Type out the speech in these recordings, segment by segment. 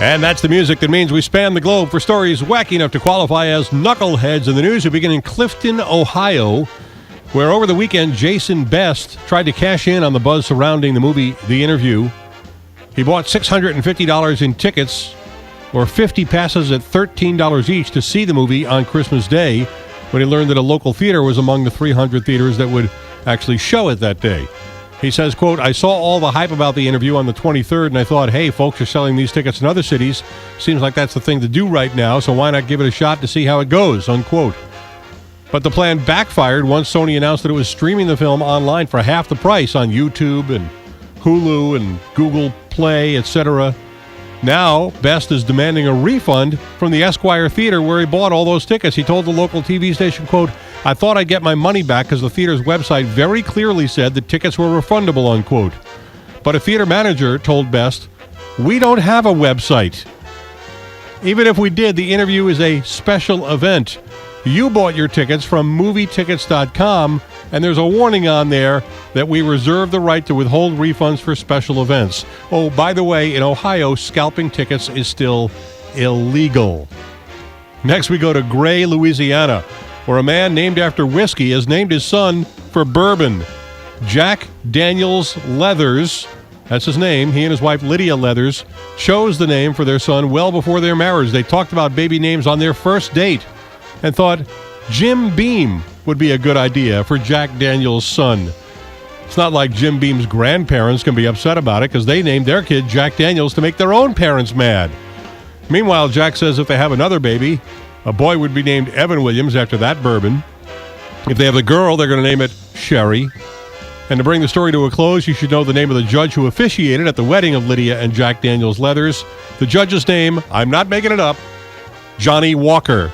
And that's the music that means we span the globe for stories wacky enough to qualify as Knuckleheads in the news. We begin in Clifton, Ohio, where over the weekend, Jason Best tried to cash in on the buzz surrounding the movie The Interview. He bought $650 in tickets, or 50 passes at $13 each, to see the movie on Christmas Day, when he learned that a local theater was among the 300 theaters that would actually show it that day. He says, quote, "I saw all the hype about The Interview on the 23rd, and I thought, hey, folks are selling these tickets in other cities. Seems like that's the thing to do right now, so why not give it a shot to see how it goes," unquote. But the plan backfired once Sony announced that it was streaming the film online for half the price on YouTube and Hulu and Google Play, etc. Now, Best is demanding a refund from the Esquire Theater where he bought all those tickets. He told the local TV station, quote, "I thought I'd get my money back because the theater's website very clearly said the tickets were refundable," unquote. But a theater manager told Best, "We don't have a website. Even if we did, The Interview is a special event. You bought your tickets from movietickets.com, and there's a warning on there that we reserve the right to withhold refunds for special events. Oh, by the way, in Ohio, scalping tickets is still illegal." Next, we go to Gray, Louisiana, where a man named after whiskey has named his son for bourbon. Jack Daniels Leathers, that's his name. He and his wife Lydia Leathers chose the name for their son well before their marriage. They talked about baby names on their first date and thought Jim Beam would be a good idea for Jack Daniels' son. It's not like Jim Beam's grandparents can be upset about it because they named their kid Jack Daniels to make their own parents mad. Meanwhile, Jack says if they have another baby, a boy would be named Evan Williams after that bourbon. If they have a girl, they're going to name it Sherry. And to bring the story to a close, you should know the name of the judge who officiated at the wedding of Lydia and Jack Daniels Leathers. The judge's name, I'm not making it up, Johnny Walker.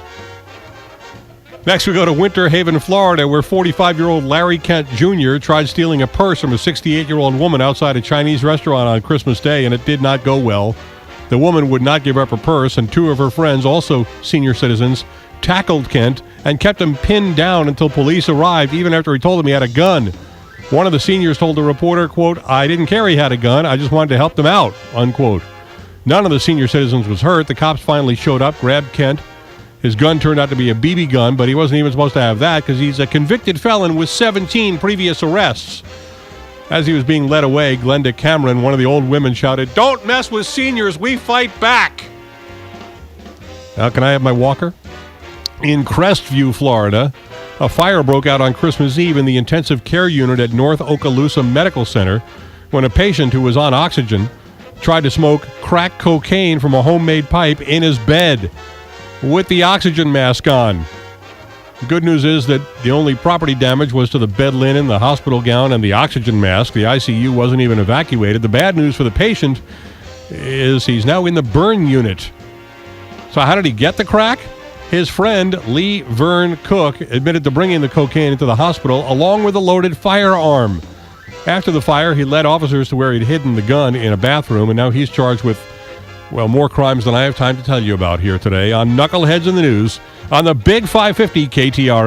Next, we go to Winter Haven, Florida, where 45-year-old Larry Kent Jr. tried stealing a purse from a 68-year-old woman outside a Chinese restaurant on Christmas Day, and it did not go well. The woman would not give up her purse, and two of her friends, also senior citizens, tackled Kent and kept him pinned down until police arrived, even after he told them he had a gun. One of the seniors told the reporter, quote, "I didn't care he had a gun, I just wanted to help them out," unquote. None of the senior citizens was hurt. The cops finally showed up, grabbed Kent. His gun turned out to be a BB gun, but he wasn't even supposed to have that because he's a convicted felon with 17 previous arrests. As he was being led away, Glenda Cameron, one of the old women, shouted, "Don't mess with seniors, we fight back!" Now, can I have my walker? In Crestview, Florida, a fire broke out on Christmas Eve in the intensive care unit at North Okaloosa Medical Center when a patient who was on oxygen tried to smoke crack cocaine from a homemade pipe in his bed with the oxygen mask on. The good news is that the only property damage was to the bed linen, the hospital gown, and the oxygen mask. The ICU wasn't even evacuated. The bad news for the patient is he's now in the burn unit. So how did he get the crack? His friend, Lee Vern Cook, admitted to bringing the cocaine into the hospital along with a loaded firearm. After the fire, he led officers to where he'd hidden the gun in a bathroom, and now he's charged with, well, more crimes than I have time to tell you about here today on Knuckleheads in the News on the Big 550 KTRS.